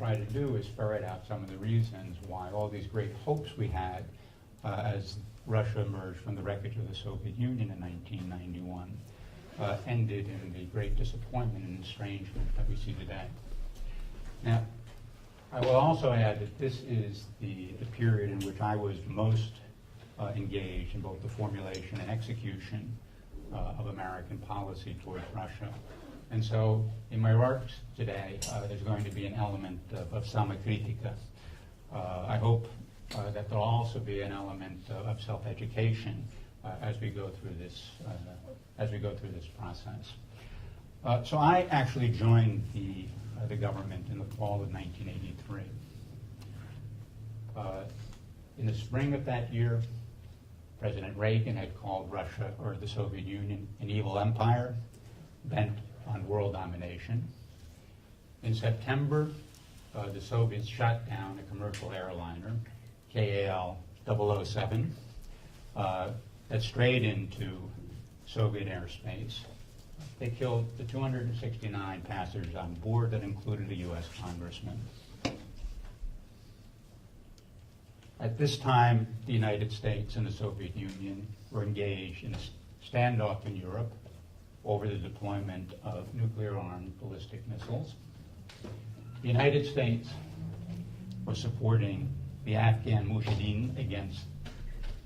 try to do is ferret out some of the reasons why all these great hopes we had as Russia emerged from the wreckage of the Soviet Union in 1991 ended in the great disappointment and estrangement that we see today. Now, I will also add that this is the period in which I was most engaged in both the formulation and execution of American policy towards Russia. And so in my remarks today, there's going to be an element of samokritika. I hope that there'll also be an element of self-education as we go through this process. So I actually joined the government in the fall of 1983. In the spring of that year, President Reagan had called Russia, or the Soviet Union, an evil empire bent on world domination. In September, the Soviets shot down a commercial airliner, KAL 007, that strayed into Soviet airspace. They killed the 269 passengers on board that included a U.S. congressman. At this time, the United States and the Soviet Union were engaged in a standoff in Europe over the deployment of nuclear-armed ballistic missiles. The United States was supporting the Afghan Mujahideen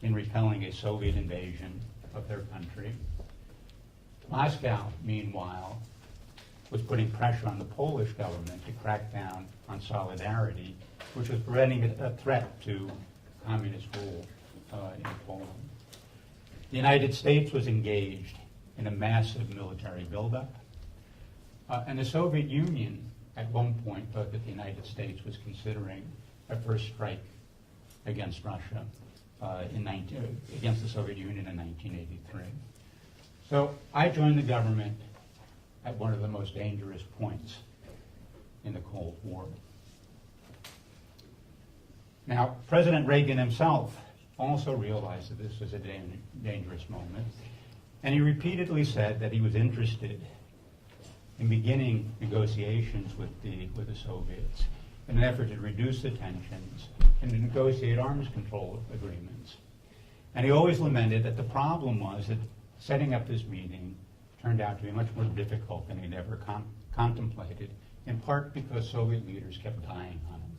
in repelling a Soviet invasion of their country. Moscow, meanwhile, was putting pressure on the Polish government to crack down on Solidarity, which was preventing a threat to communist rule in Poland. The United States was engaged in a massive military buildup, and the Soviet Union at one point thought that the United States was considering a first strike against Russia against the Soviet Union in 1983. So I joined the government at one of the most dangerous points in the Cold War. Now, President Reagan himself also realized that this was a dangerous moment, and he repeatedly said that he was interested in beginning negotiations with the Soviets in an effort to reduce the tensions and to negotiate arms control agreements. And he always lamented that the problem was that setting up this meeting turned out to be much more difficult than he'd ever contemplated, in part because Soviet leaders kept dying on him.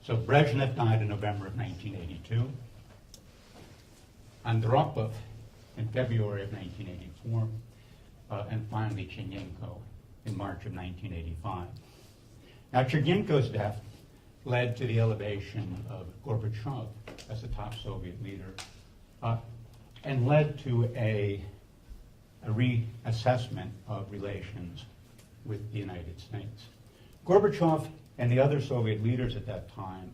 So Brezhnev died in November of 1982. Andropov in February of 1984, and finally Chernenko in March of 1985. Now Chernenko's death led to the elevation of Gorbachev as the top Soviet leader, and led to a reassessment of relations with the United States. Gorbachev and the other Soviet leaders at that time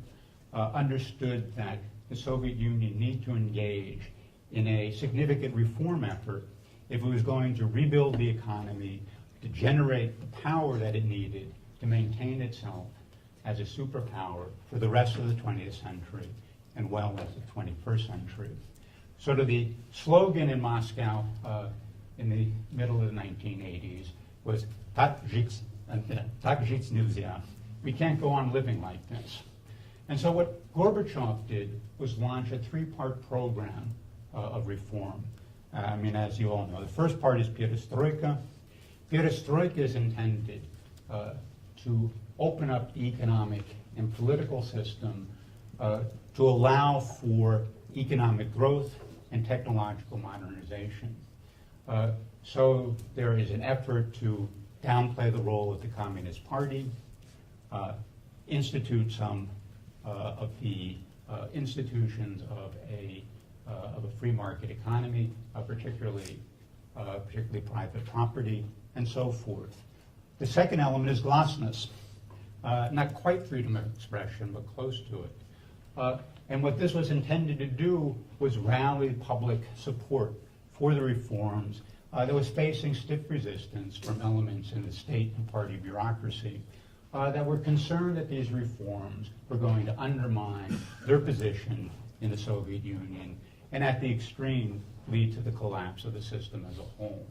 understood that the Soviet Union needed to engage in a significant reform effort if it was going to rebuild the economy, to generate the power that it needed to maintain itself as a superpower for the rest of the 20th century and well into the 21st century. Sort of the slogan in Moscow in the middle of the 1980s was "Tak żyć nельзя." We can't go on living like this. And so what Gorbachev did was launch a three-part program of reform. As you all know, the first part is perestroika. Perestroika is intended to open up the economic and political system to allow for economic growth and technological modernization. So there is an effort to downplay the role of the Communist Party, institute some of the institutions of a free market economy, particularly private property, and so forth. The second element is glasnost, not quite freedom of expression, but close to it. And what this was intended to do was rally public support for the reforms that was facing stiff resistance from elements in the state and party bureaucracy that were concerned that these reforms were going to undermine their position in the Soviet Union and at the extreme lead to the collapse of the system as a whole.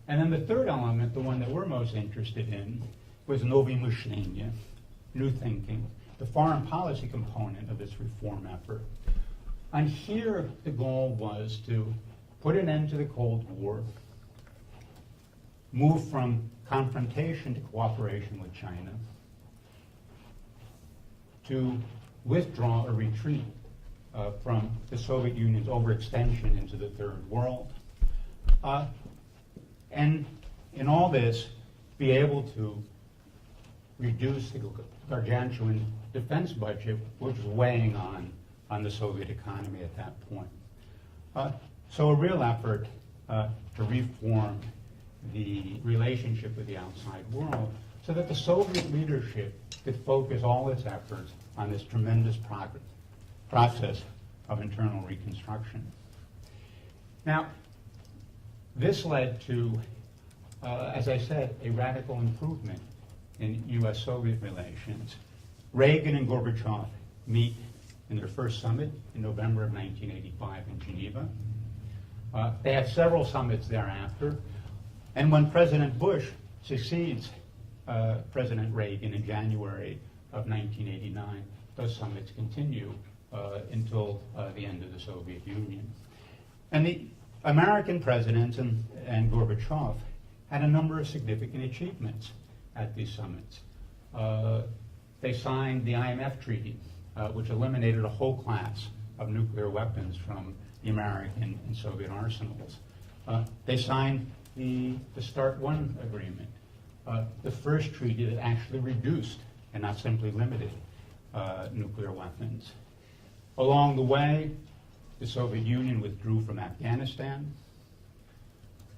And then the third element, the one that we're most interested in, was novi myślenie, new thinking, the foreign policy component of this reform effort. And here the goal was to put an end to the Cold War, move from confrontation to cooperation with China, to withdraw or retreat from the Soviet Union's overextension into the Third World, and in all this, be able to reduce the gargantuan defense budget, which was weighing on the Soviet economy at that point. So a real effort to reform the relationship with the outside world so that the Soviet leadership could focus all its efforts on this tremendous process of internal reconstruction. Now, this led to, as I said, a radical improvement in U.S.-Soviet relations. Reagan and Gorbachev meet in their first summit in November of 1985 in Geneva. They have several summits thereafter, and when President Bush succeeds President Reagan in January of 1989, those summits continue until the end of the Soviet Union. And the American presidents and Gorbachev had a number of significant achievements at these summits. They signed the IMF treaty, which eliminated a whole class of nuclear weapons from the American and Soviet arsenals. They signed the START I agreement, the first treaty that actually reduced and not simply limited nuclear weapons. Along the way, the Soviet Union withdrew from Afghanistan,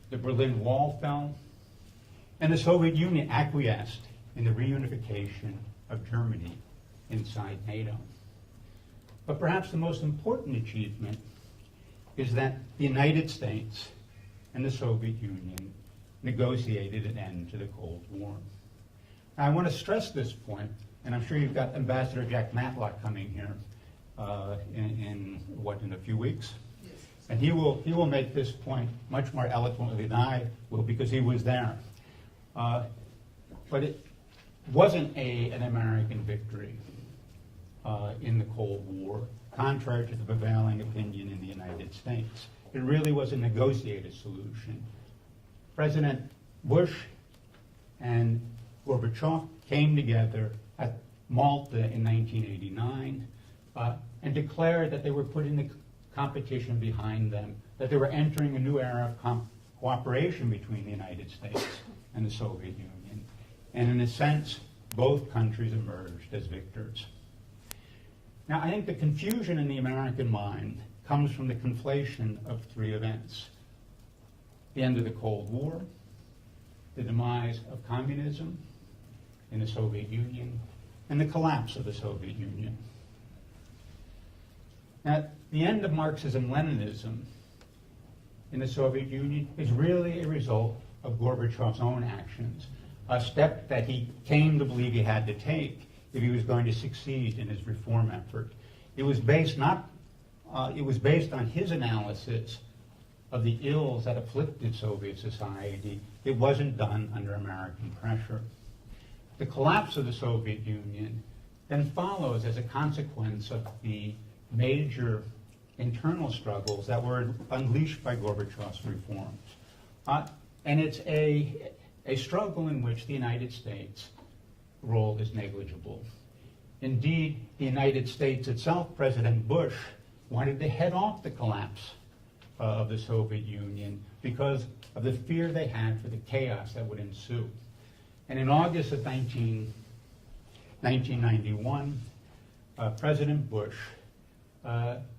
the Berlin Wall fell, and the Soviet Union acquiesced in the reunification of Germany inside NATO. But perhaps the most important achievement is that the United States and the Soviet Union negotiated an end to the Cold War. Now, I want to stress this point, and I'm sure you've got Ambassador Jack Matlock coming here in a few weeks? Yes. And he will make this point much more eloquently than I will because he was there. But it wasn't an American victory in the Cold War, contrary to the prevailing opinion in the United States. It really was a negotiated solution. President Bush and Gorbachev came together at Malta in 1989 and declared that they were putting the competition behind them, that they were entering a new era of cooperation between the United States and the Soviet Union. And in a sense, both countries emerged as victors. Now, I think the confusion in the American mind comes from the conflation of three events: the end of the Cold War, the demise of communism in the Soviet Union, and the collapse of the Soviet Union. Now, the end of Marxism-Leninism in the Soviet Union is really a result of Gorbachev's own actions, a step that he came to believe he had to take if he was going to succeed in his reform effort. It was based on his analysis of the ills that afflicted Soviet society. It wasn't done under American pressure. The collapse of the Soviet Union then follows as a consequence of the major internal struggles that were unleashed by Gorbachev's reforms. And it's a struggle in which the United States' role is negligible. Indeed, the United States itself, President Bush, wanted to head off the collapse of the Soviet Union because of the fear they had for the chaos that would ensue. And in August of 1991, President Bush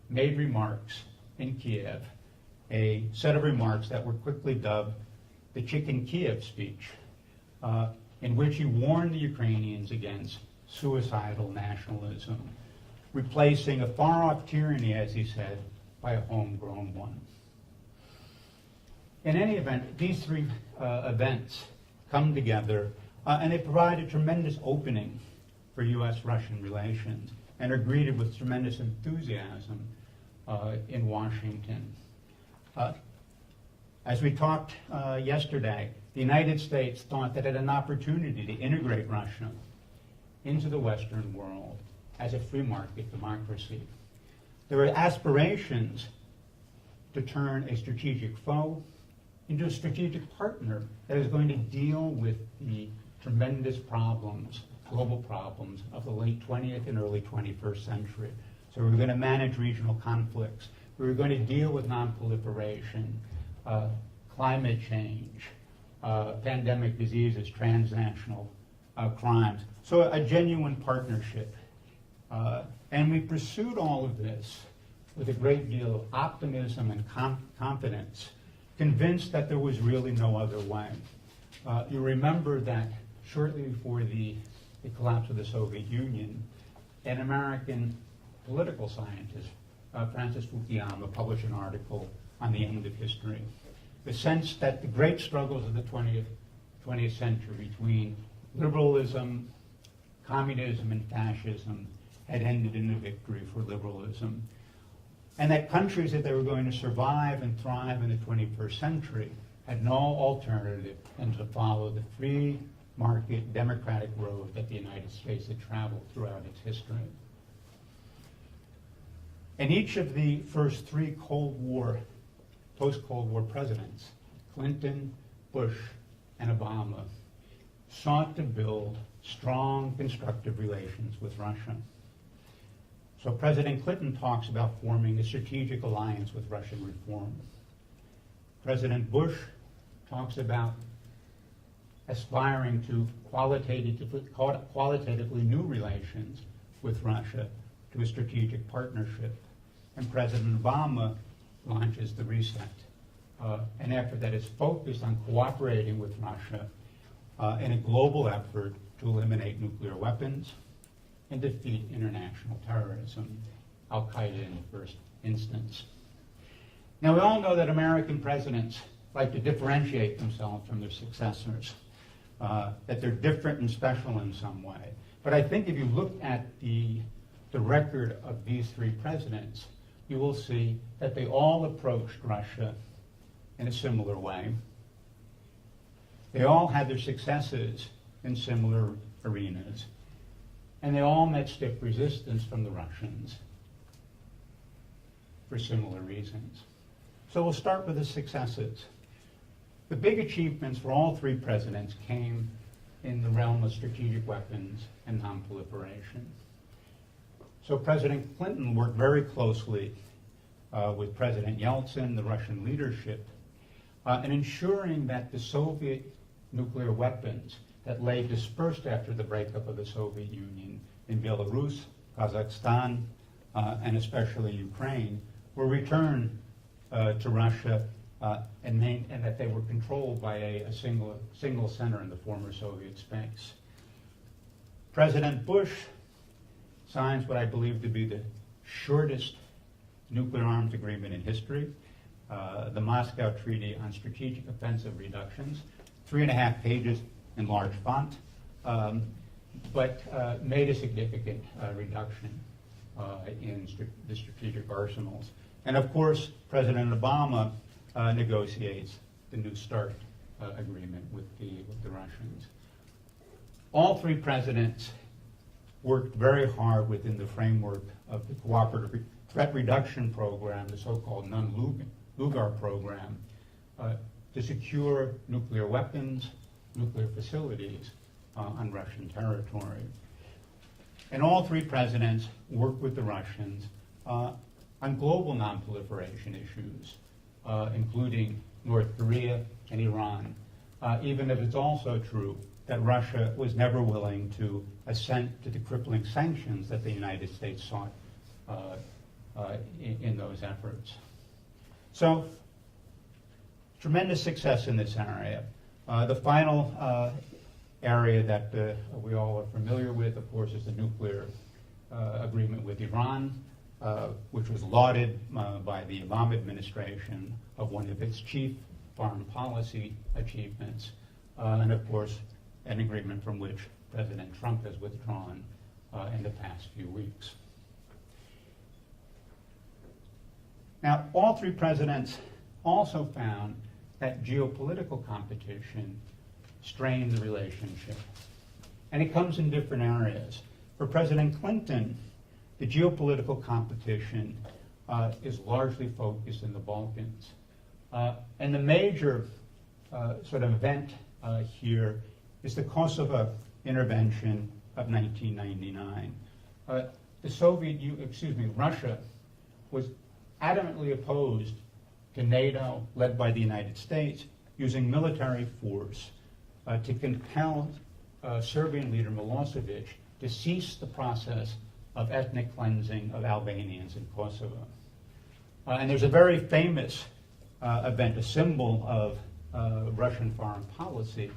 made remarks in Kiev, a set of remarks that were quickly dubbed the Chicken Kiev speech, in which he warned the Ukrainians against suicidal nationalism, replacing a far-off tyranny, as he said, by a homegrown one. In any event, these three events come together, and they provide a tremendous opening for U.S.-Russian relations and are greeted with tremendous enthusiasm in Washington. As we talked yesterday, the United States thought that it had an opportunity to integrate Russia into the Western world as a free market democracy. There were aspirations to turn a strategic foe into a strategic partner that is going to deal with the tremendous problems, global problems of the late 20th and early 21st century. So we were going to manage regional conflicts. We were going to deal with nonproliferation, climate change, pandemic diseases, transnational crimes. So a genuine partnership. And we pursued all of this with a great deal of optimism and confidence, convinced that there was really no other way. You remember that shortly before the collapse of the Soviet Union, an American political scientist, Francis Fukuyama, published an article on the end of history. The sense that the great struggles of the 20th century between liberalism, communism, and fascism had ended in a victory for liberalism. And that countries, if they were going to survive and thrive in the 21st century, had no alternative than to follow the free market democratic road that the United States had traveled throughout its history. And each of the first three post-Cold War presidents, Clinton, Bush, and Obama, sought to build strong, constructive relations with Russia. So President Clinton talks about forming a strategic alliance with Russian reform. President Bush talks about aspiring to qualitatively new relations with Russia, to a strategic partnership. And President Obama launches the Reset, an effort that is focused on cooperating with Russia in a global effort to eliminate nuclear weapons and defeat international terrorism, Al-Qaeda in the first instance. Now, we all know that American presidents like to differentiate themselves from their successors, that they're different and special in some way. But I think if you look at the record of these three presidents, you will see that they all approached Russia in a similar way. They all had their successes in similar arenas, and they all met stiff resistance from the Russians for similar reasons. So we'll start with the successes. The big achievements for all three presidents came in the realm of strategic weapons and nonproliferation. So President Clinton worked very closely with President Yeltsin, the Russian leadership, in ensuring that the Soviet nuclear weapons that lay dispersed after the breakup of the Soviet Union in Belarus, Kazakhstan, and especially Ukraine were returned to Russia and that they were controlled by a single center in the former Soviet space. President Bush signs what I believe to be the shortest nuclear arms agreement in history, the Moscow Treaty on Strategic Offensive Reductions, 3.5 pages in large font, but made a significant reduction in the strategic arsenals. And of course, President Obama negotiates the New START agreement with the Russians. All three presidents worked very hard within the framework of the Cooperative Threat Reduction Program, the so-called non-Lugar program, to secure nuclear weapons, nuclear facilities on Russian territory. And all three presidents worked with the Russians on global nonproliferation issues, including North Korea and Iran, even if it's also true that Russia was never willing to assent to the crippling sanctions that the United States sought in those efforts. So, tremendous success in this area. The final area that we all are familiar with, of course, is the nuclear agreement with Iran, which was lauded by the Obama administration of one of its chief foreign policy achievements, and of course, an agreement from which President Trump has withdrawn in the past few weeks. Now, all three presidents also found that geopolitical competition strained the relationship. And it comes in different areas. For President Clinton, the geopolitical competition is largely focused in the Balkans. And the major sort of event here is the Kosovo intervention of 1999. Russia was adamantly opposed to NATO, led by the United States, using military force to compel Serbian leader Milosevic to cease the process of ethnic cleansing of Albanians in Kosovo. And there's a very famous event, a symbol of Russian foreign policy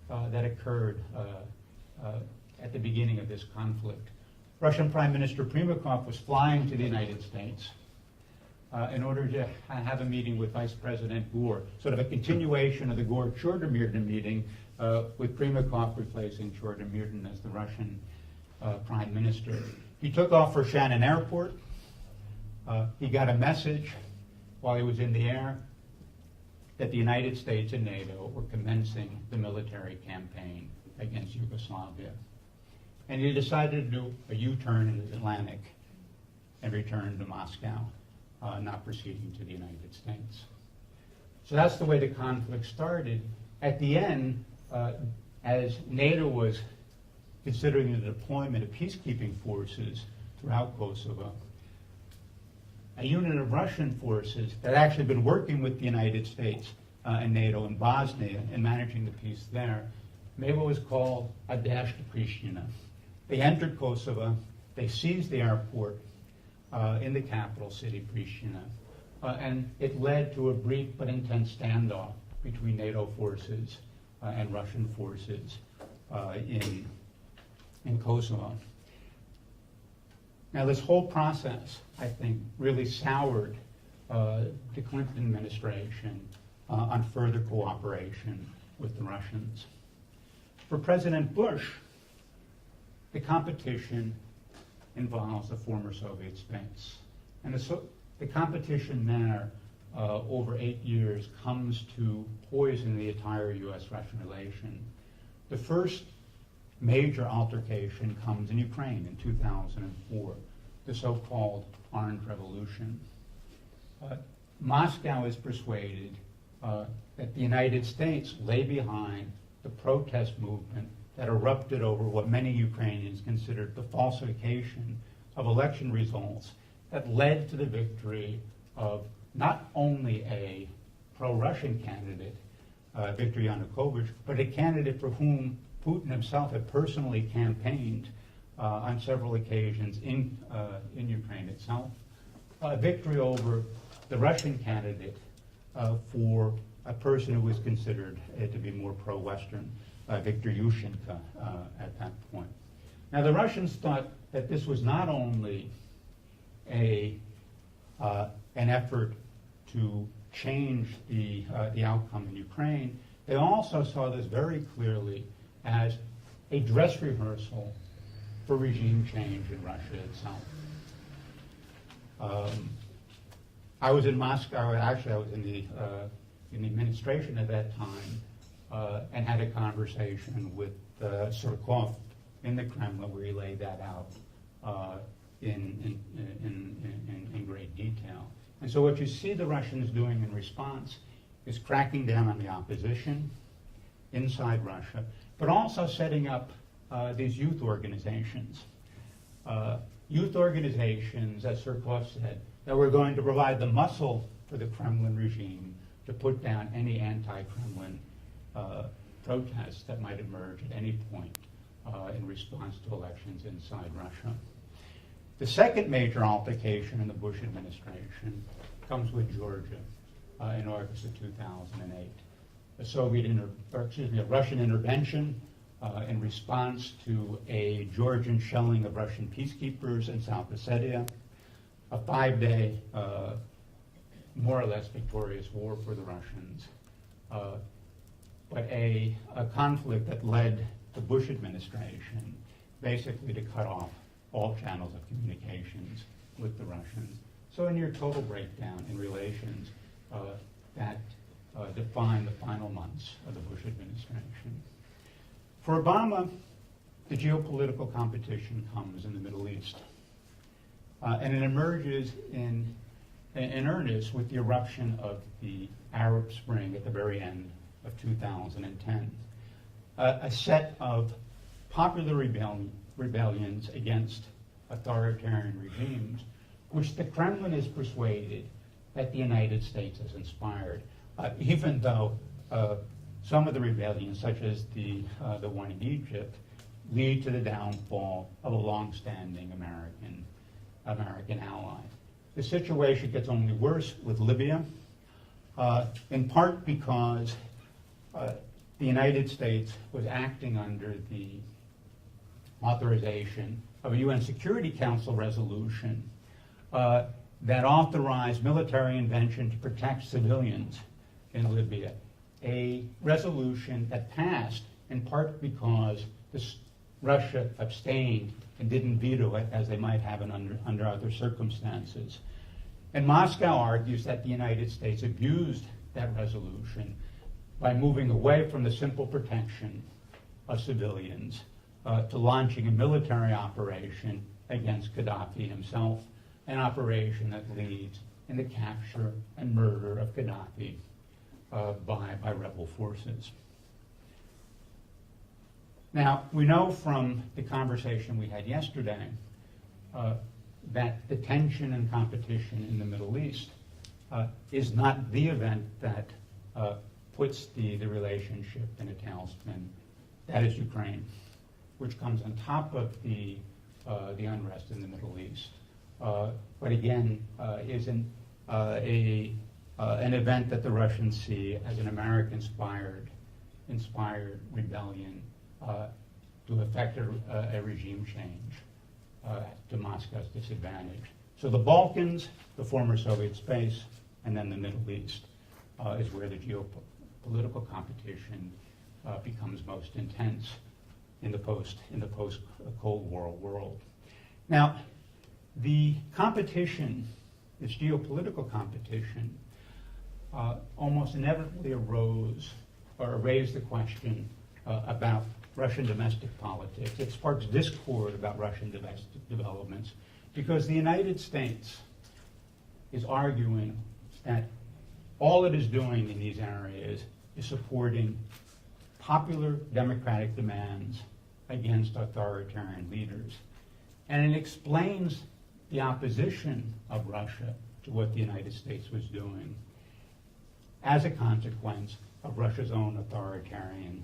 that occurred at the beginning of this conflict. Russian Prime Minister Primakov was flying to the United States in order to have a meeting with Vice President Gore, sort of a continuation of the Gore-Chornomyrdin meeting with Primakov replacing Chornomyrdin as the Russian Prime Minister. He took off for Shannon Airport. He got a message while he was in the air that the United States and NATO were commencing the military campaign against Yugoslavia. And he decided to do a U-turn in the Atlantic and return to Moscow, not proceeding to the United States. So that's the way the conflict started. At the end, as NATO was considering the deployment of peacekeeping forces throughout Kosovo, a unit of Russian forces that had actually been working with the United States and NATO in Bosnia and managing the peace there, maybe it was called a dash to Pristina. They entered Kosovo, they seized the airport in the capital city, Pristina, and it led to a brief but intense standoff between NATO forces and Russian forces in Kosovo. Now, this whole process, I think, really soured the Clinton administration on further cooperation with the Russians. For President Bush, the competition involves the former Soviet states. And the competition there over 8 years comes to poison the entire U.S.-Russian relation. The first major altercation comes in Ukraine in 2004, the so-called Orange Revolution. Moscow is persuaded that the United States lay behind the protest movement that erupted over what many Ukrainians considered the falsification of election results that led to the victory of not only a pro-Russian candidate, Viktor Yanukovych, but a candidate for whom Putin himself had personally campaigned on several occasions in Ukraine itself. Victory over the Russian candidate for a person who was considered to be more pro-Western, Viktor Yushchenko at that point. Now, the Russians thought that this was not only an effort to change the outcome in Ukraine, they also saw this very clearly as a dress rehearsal for regime change in Russia itself. I was in Moscow. Actually, I was in the administration at that time, and had a conversation with Surkov in the Kremlin, where he laid that out in great detail. And so what you see the Russians doing in response is cracking down on the opposition inside Russia, but also setting up these youth organizations. Youth organizations, as Surkov said, that were going to provide the muscle for the Kremlin regime to put down any anti-Kremlin protests that might emerge at any point in response to elections inside Russia. The second major altercation in the Bush administration comes with Georgia in August of 2008. A Russian intervention in response to a Georgian shelling of Russian peacekeepers in South Ossetia, a 5-day, more or less victorious war for the Russians, but a conflict that led the Bush administration basically to cut off all channels of communications with the Russians. So a near total breakdown in relations that define the final months of the Bush administration. For Obama, the geopolitical competition comes in the Middle East. And it emerges in earnest with the eruption of the Arab Spring at the very end of 2010. A set of popular rebellions against authoritarian regimes, which the Kremlin is persuaded that the United States has inspired, even though some of the rebellions, such as the one in Egypt, lead to the downfall of a long-standing American ally. The situation gets only worse with Libya, in part because the United States was acting under the authorization of a UN Security Council resolution that authorized military intervention to protect civilians in Libya, a resolution that passed in part because Russia abstained and didn't veto it, as they might have under other circumstances. And Moscow argues that the United States abused that resolution by moving away from the simple protection of civilians to launching a military operation against Gaddafi himself, an operation that leads in the capture and murder of Gaddafi by rebel forces. Now, we know from the conversation we had yesterday that the tension and competition in the Middle East is not the event that puts the relationship in a tailspin. That is Ukraine, which comes on top of the unrest in the Middle East. But again, is an event that the Russians see as an American-inspired rebellion to effect a regime change to Moscow's disadvantage. So the Balkans, the former Soviet space, and then the Middle East is where the geopolitical competition becomes most intense in the post-Cold War world. Now, the competition, this geopolitical competition, almost inevitably raised the question about Russian domestic politics. It sparks discord about Russian domestic developments because the United States is arguing that all it is doing in these areas is supporting popular democratic demands against authoritarian leaders. And it explains the opposition of Russia to what the United States was doing as a consequence of Russia's own authoritarian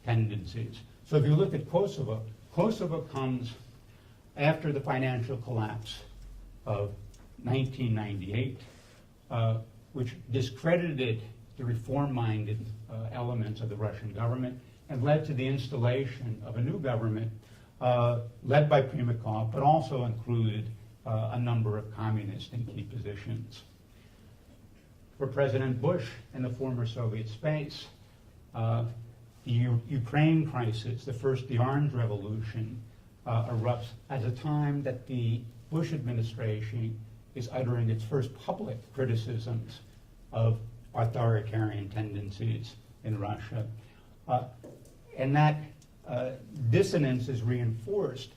tendencies. So if you look at Kosovo, Kosovo comes after the financial collapse of 1998, which discredited the reform-minded elements of the Russian government and led to the installation of a new government led by Primakov, but also included a number of communists in key positions. For President Bush and the former Soviet space, the Ukraine crisis, the Orange Revolution, erupts at a time that the Bush administration is uttering its first public criticisms of authoritarian tendencies in Russia. And that dissonance is reinforced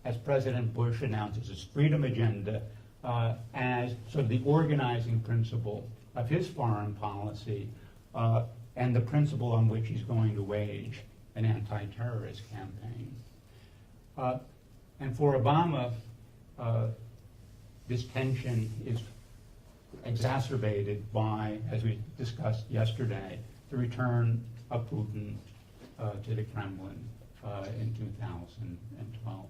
as President Bush announces his freedom agenda as sort of the organizing principle of his foreign policy and the principle on which he's going to wage an anti-terrorist campaign. And for Obama, this tension is exacerbated by, as we discussed yesterday, the return of Putin to the Kremlin in 2012.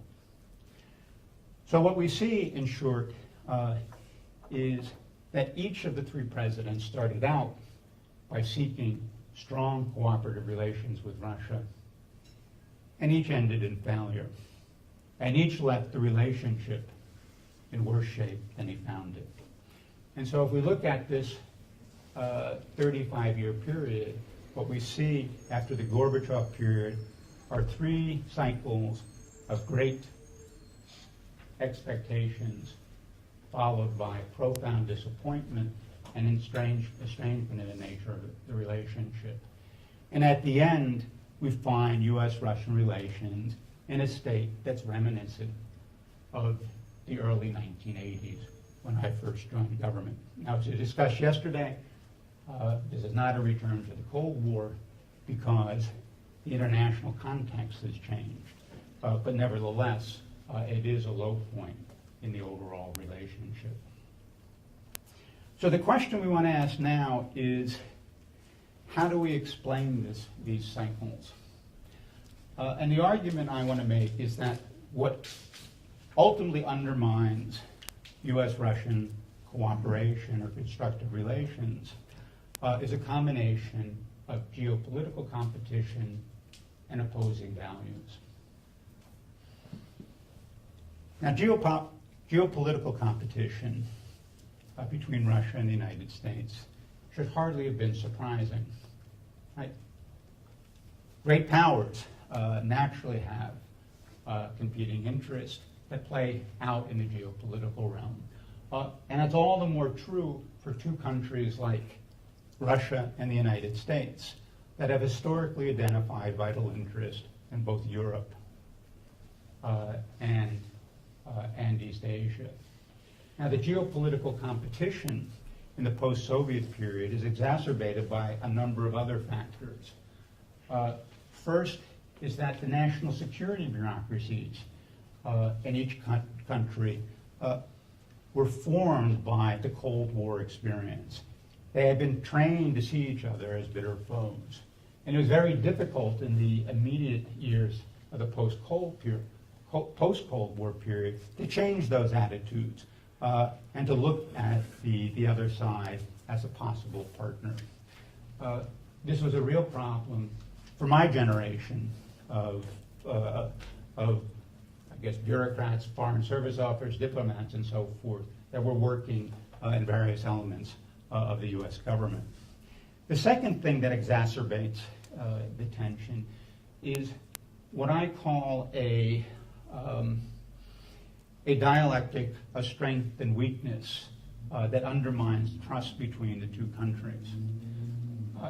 So what we see, in short, is that each of the three presidents started out by seeking strong cooperative relations with Russia, and each ended in failure, and each left the relationship in worse shape than he found it. And so if we look at this 35-year period, what we see after the Gorbachev period are three cycles of great expectations followed by profound disappointment and estrangement in the nature of the relationship. And at the end, we find U.S.-Russian relations in a state that's reminiscent of the early 1980s when I first joined the government. Now, as we discussed yesterday, this is not a return to the Cold War because the international context has changed. But nevertheless, it is a low point in the overall relationship. So the question we want to ask now is, how do we explain these cycles? And the argument I want to make is that what ultimately undermines U.S.-Russian cooperation or constructive relations is a combination of geopolitical competition and opposing values. Now, geopolitical competition between Russia and the United States should hardly have been surprising. Right? Great powers naturally have competing interests that play out in the geopolitical realm. And it's all the more true for two countries like Russia and the United States that have historically identified vital interest in both Europe and East Asia. Now, the geopolitical competition in the post-Soviet period is exacerbated by a number of other factors. First is that the national security bureaucracies in each country were formed by the Cold War experience. They had been trained to see each other as bitter foes. And it was very difficult in the immediate years of the post-Cold War period to change those attitudes and to look at the other side as a possible partner. This was a real problem for my generation of I guess, bureaucrats, foreign service officers, diplomats, and so forth that were working in various elements of the U.S. government. The second thing that exacerbates the tension is what I call a dialectic of strength and weakness that undermines trust between the two countries.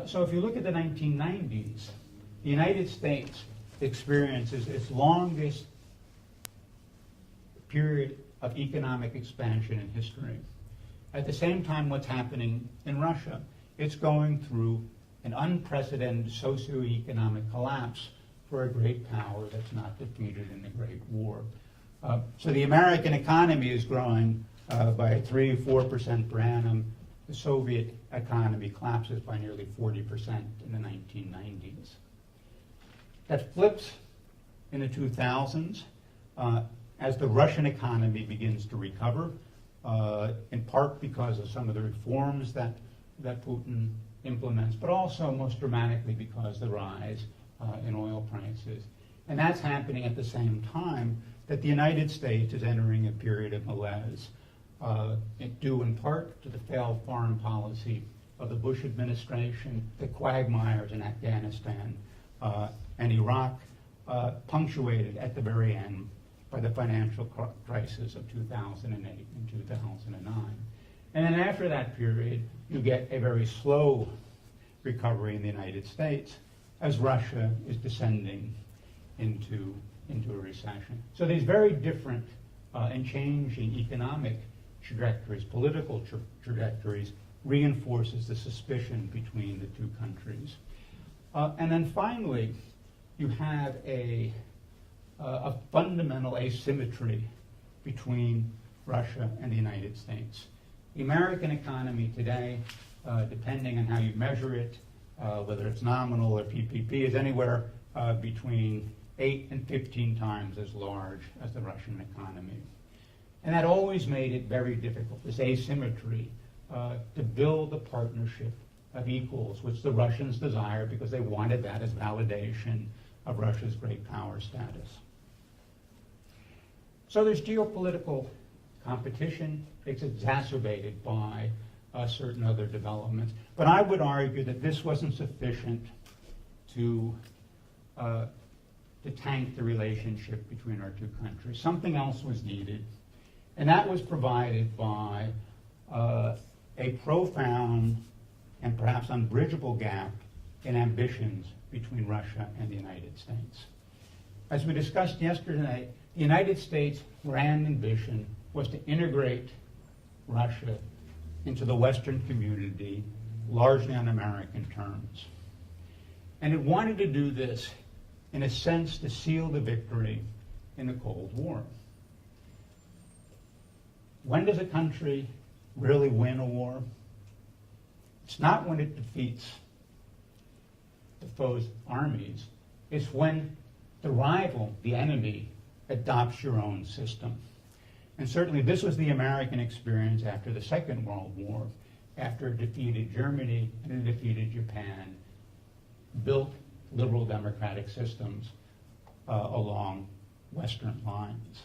So if you look at the 1990s, the United States experiences its longest period of economic expansion in history. At the same time, what's happening in Russia? It's going through an unprecedented socioeconomic collapse for a great power that's not defeated in the Great War. So the American economy is growing by 3-4% per annum. The Soviet economy collapses by nearly 40% in the 1990s. That flips in the 2000s as the Russian economy begins to recover, in part because of some of the reforms that Putin implements, but also most dramatically because of the rise in oil prices. And that's happening at the same time that the United States is entering a period of malaise, due in part to the failed foreign policy of the Bush administration, the quagmires in Afghanistan and Iraq, punctuated at the very end by the financial crisis of 2008 and 2009. And then after that period, you get a very slow recovery in the United States as Russia is descending into a recession. So these very different and changing economic trajectories, political trajectories, reinforces the suspicion between the two countries. And then finally, you have a fundamental asymmetry between Russia and the United States. The American economy today, depending on how you measure it, whether it's nominal or PPP, is anywhere between 8 and 15 times as large as the Russian economy. And that always made it very difficult, this asymmetry, to build a partnership of equals, which the Russians desired because they wanted that as validation of Russia's great power status. So there's geopolitical competition. It's exacerbated by certain other developments. But I would argue that this wasn't sufficient to tank the relationship between our two countries. Something else was needed, and that was provided by a a profound and perhaps unbridgeable gap in ambitions between Russia and the United States. As we discussed yesterday, the United States' grand ambition was to integrate Russia into the Western community, largely on American terms. And it wanted to do this, in a sense, to seal the victory in the Cold War. When does a country really win a war? It's not when it defeats the foe's armies. It's when the rival, the enemy, adopts your own system. And certainly this was the American experience after the Second World War, after it defeated Germany and it defeated Japan, built liberal democratic systems along Western lines.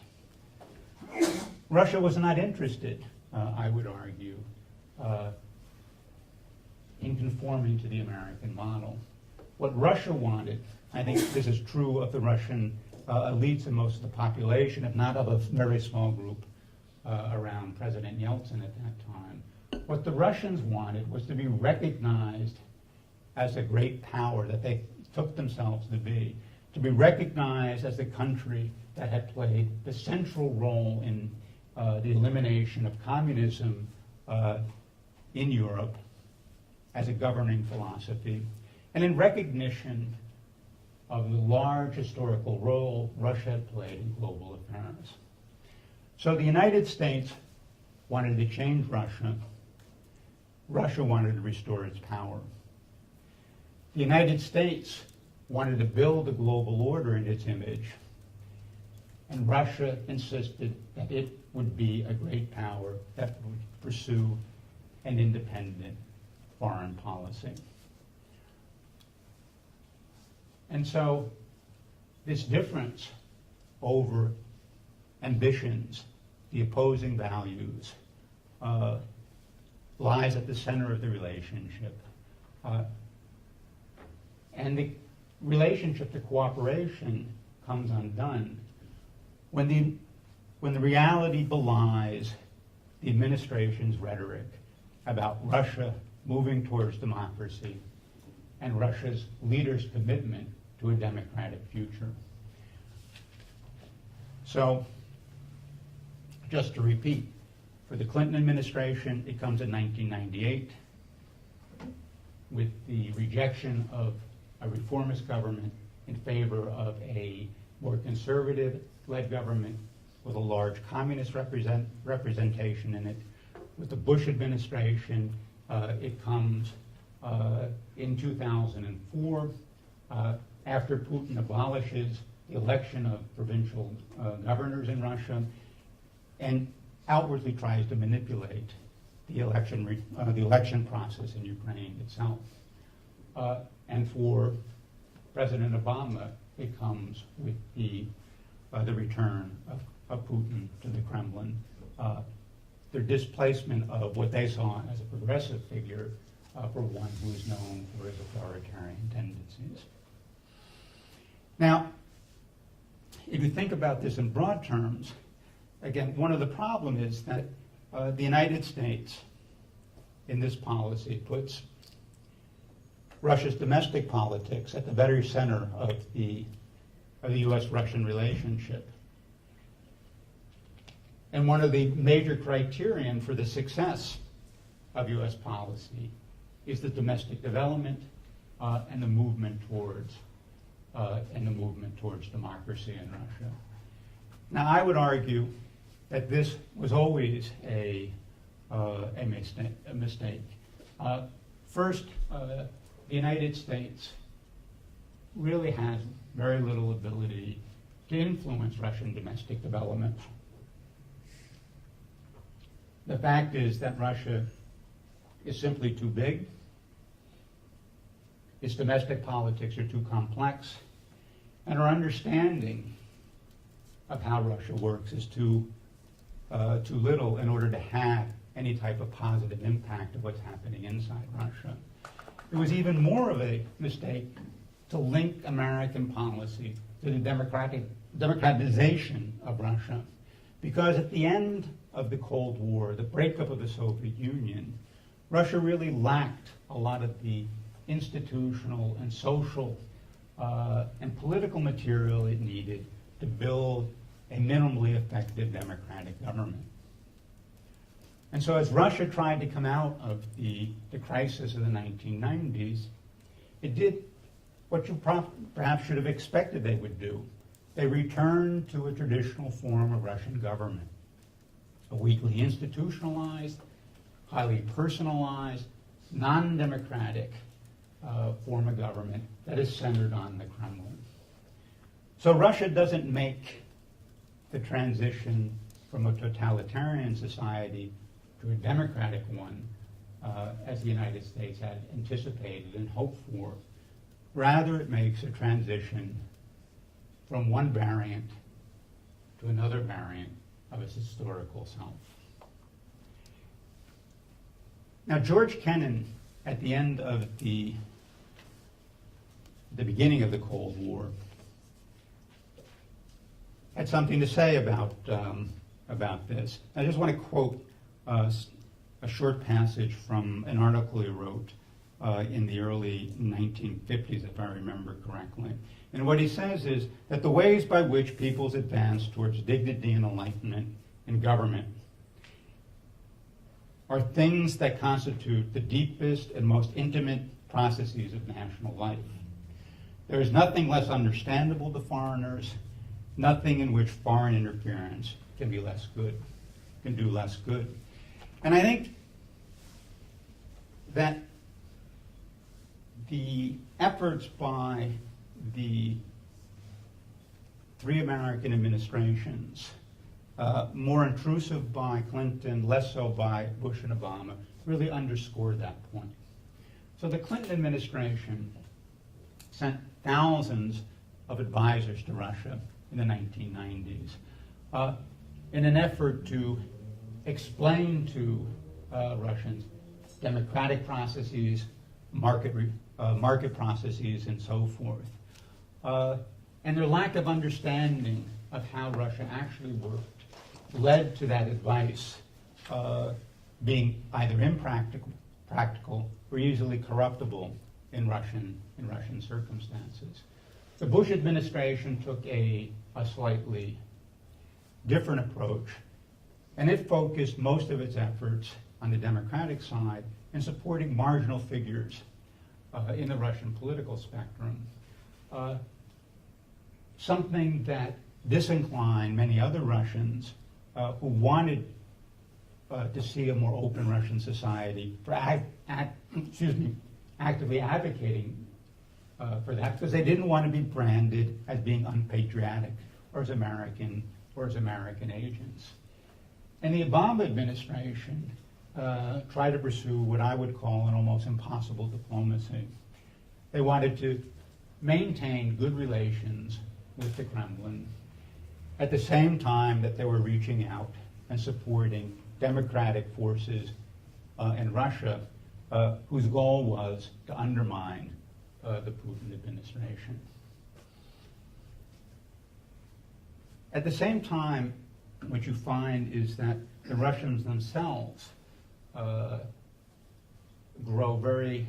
Russia was not interested, I would argue, in conforming to the American model. What Russia wanted, I think this is true of the Russian elites and most of the population, if not of a very small group around President Yeltsin at that time. What the Russians wanted was to be recognized as a great power that they took themselves to be recognized as the country that had played the central role in the elimination of communism in Europe as a governing philosophy, and in recognition of the large historical role Russia had played in global affairs. So the United States wanted to change Russia. Russia wanted to restore its power. The United States wanted to build a global order in its image, and Russia insisted that it would be a great power that would pursue an independent foreign policy. And so this difference over ambitions, the opposing values, lies at the center of the relationship. And the relationship to cooperation comes undone when the reality belies the administration's rhetoric about Russia moving towards democracy and Russia's leaders' commitment to a democratic future. So, just to repeat, for the Clinton administration, it comes in 1998 with the rejection of a reformist government in favor of a more conservative-led government with a large communist representation in it. With the Bush administration, it comes in 2004 after Putin abolishes the election of provincial governors in Russia and outwardly tries to manipulate the election process in Ukraine itself. And for President Obama, it comes with the return of Putin to the Kremlin, their displacement of what they saw as a progressive figure for one who is known for his authoritarian tendencies. Now, if you think about this in broad terms, again, one of the problems is that the United States, in this policy, puts Russia's domestic politics at the very center of the U.S.-Russian relationship. And one of the major criterion for the success of U.S. policy is the domestic development and the movement towards democracy in Russia. Now, I would argue that this was always a mistake. First, the United States really has very little ability to influence Russian domestic development. The fact is that Russia is simply too big. Its domestic politics are too complex, and our understanding of how Russia works is too little in order to have any type of positive impact of what's happening inside Russia. It was even more of a mistake to link American policy to the democratization of Russia, because at the end of the Cold War, the breakup of the Soviet Union, Russia really lacked a lot of the institutional and social and political material it needed to build a minimally effective democratic government. And so as Russia tried to come out of the crisis of the 1990s, it did what you perhaps should have expected they would do. They returned to a traditional form of Russian government, a weakly institutionalized, highly personalized, non-democratic form of government that is centered on the Kremlin. So Russia doesn't make the transition from a totalitarian society to a democratic one, as the United States had anticipated and hoped for. Rather, it makes a transition from one variant to another variant of its historical self. Now, George Kennan, at the end of the beginning of the Cold War, had something to say about this. I just want to quote a short passage from an article he wrote in the early 1950s, if I remember correctly. And what he says is that the ways by which peoples advance towards dignity and enlightenment in government are things that constitute the deepest and most intimate processes of national life. There is nothing less understandable to foreigners, nothing in which foreign interference can do less good. And I think that the efforts by the three American administrations, more intrusive by Clinton, less so by Bush and Obama, really underscore that point. So the Clinton administration sent thousands of advisors to Russia in the 1990s in an effort to explain to Russians democratic processes, market processes, and so forth. And their lack of understanding of how Russia actually worked led to that advice being either impractical or easily corruptible in Russian circumstances. The Bush administration took a slightly different approach, and it focused most of its efforts on the democratic side in supporting marginal figures in the Russian political spectrum, something that disinclined many other Russians who wanted to see a more open Russian society for actively advocating for that, because they didn't want to be branded as being unpatriotic or as American agents. And the Obama administration tried to pursue what I would call an almost impossible diplomacy. They wanted to maintain good relations with the Kremlin at the same time that they were reaching out and supporting democratic forces in Russia whose goal was to undermine the Putin administration. At the same time, what you find is that the Russians themselves grow very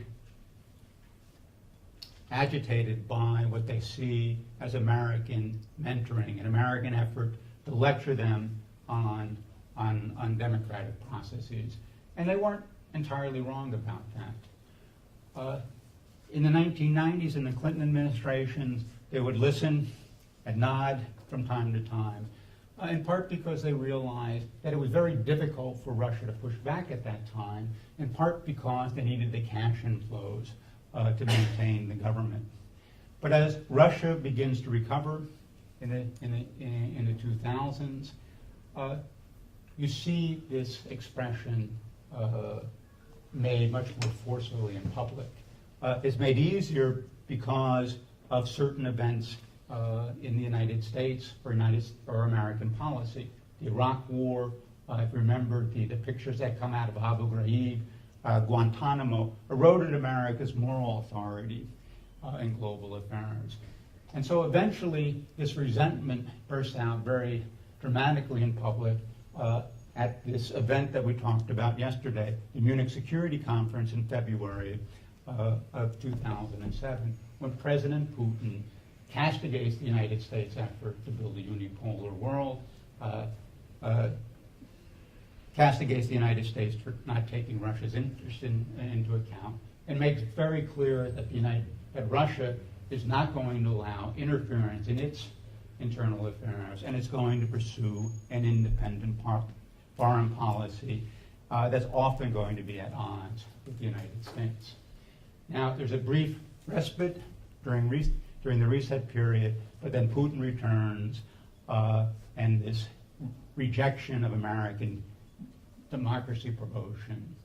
agitated by what they see as American mentoring, an American effort to lecture them on democratic processes. And they weren't entirely wrong about that. In the 1990s, in the Clinton administrations, they would listen and nod from time to time, in part because they realized that it was very difficult for Russia to push back at that time, in part because they needed the cash inflows to maintain the government. But as Russia begins to recover in the 2000s, you see this expression made much more forcefully in public. It's made easier because of certain events in the United States or American policy. The Iraq War, if you remember the pictures that come out of Abu Ghraib, Guantanamo, eroded America's moral authority in global affairs. And so eventually this resentment burst out very dramatically in public, at this event that we talked about yesterday, the Munich Security Conference in February of 2007, when President Putin castigates the United States' effort to build a unipolar world, castigates the United States for not taking Russia's interest into account, and makes it very clear that Russia is not going to allow interference in its internal affairs, and it's going to pursue an independent foreign policy that's often going to be at odds with the United States. Now, there's a brief respite during the reset period, but then Putin returns, and this rejection of American democracy promotion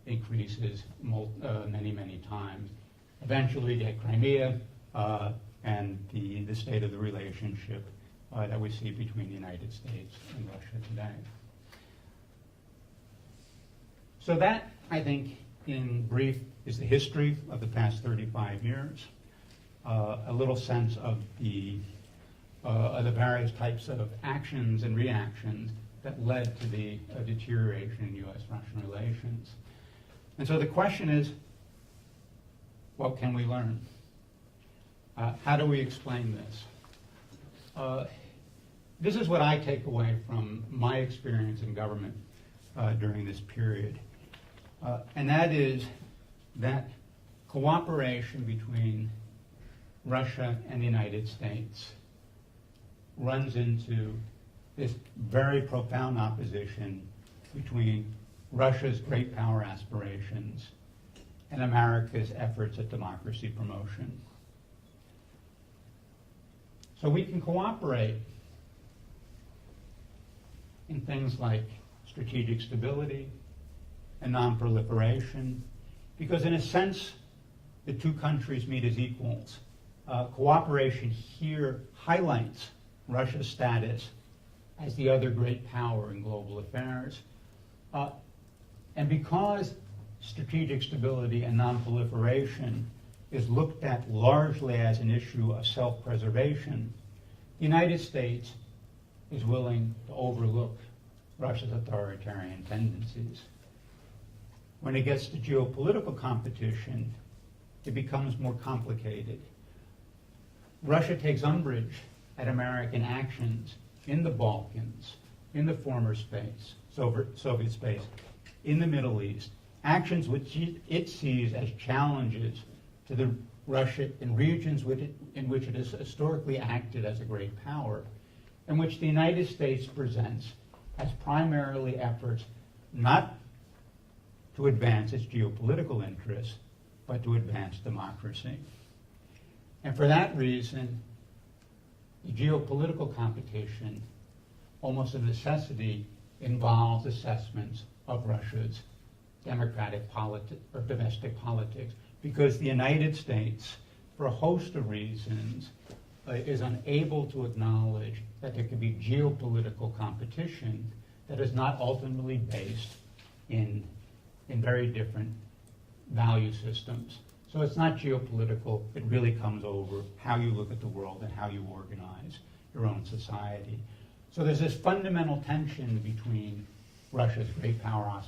increases many, many times. Eventually, you get Crimea and the state of the relationship that we see between the United States and Russia today. So that, I think, in brief, is the history of the past 35 years. A little sense of the various types of actions and reactions that led to the deterioration in U.S.-Russian relations. And so the question is, what can we learn? How do we explain this? This is what I take away from my experience in government during this period. And that is that cooperation between Russia and the United States runs into this very profound opposition between Russia's great power aspirations and America's efforts at democracy promotion. So we can cooperate in things like strategic stability and non-proliferation, because in a sense, the two countries meet as equals. Cooperation here highlights Russia's status as the other great power in global affairs. And because strategic stability and non-proliferation is looked at largely as an issue of self-preservation, the United States is willing to overlook Russia's authoritarian tendencies. When it gets to geopolitical competition, it becomes more complicated. Russia takes umbrage at American actions in the Balkans, in the former Soviet space, in the Middle East, actions which it sees as challenges to the Russia in regions in which it has historically acted as a great power, and which the United States presents as primarily efforts not to advance its geopolitical interests, but to advance democracy. And for that reason, the geopolitical competition, almost a necessity, involves assessments of Russia's democratic or domestic politics, because the United States, for a host of reasons, is unable to acknowledge that there could be geopolitical competition that is not ultimately based in very different value systems. So it's not geopolitical, it really comes over how you look at the world and how you organize your own society. So there's this fundamental tension between Russia's great power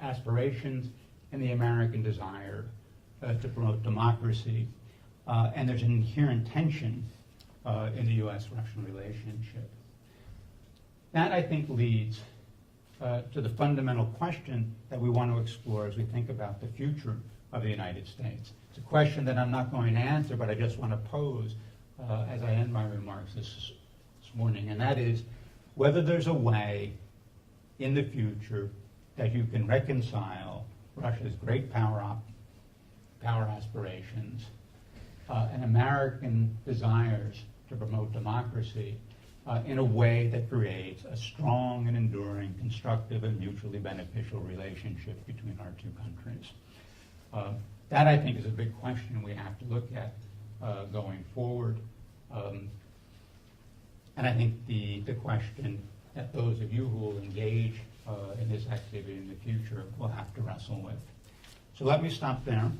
aspirations and the American desire to promote democracy. And there's an inherent tension in the U.S.-Russian relationship. That, I think, leads to the fundamental question that we want to explore as we think about the future of the United States. It's a question that I'm not going to answer, but I just want to pose as I end my remarks this morning, and that is whether there's a way in the future that you can reconcile Russia's great power aspirations and American desires to promote democracy in a way that creates a strong and enduring, constructive and mutually beneficial relationship between our two countries. That, I think, is a big question we have to look at going forward. And I think the question that those of you who will engage in this activity in the future will have to wrestle with. So let me stop there.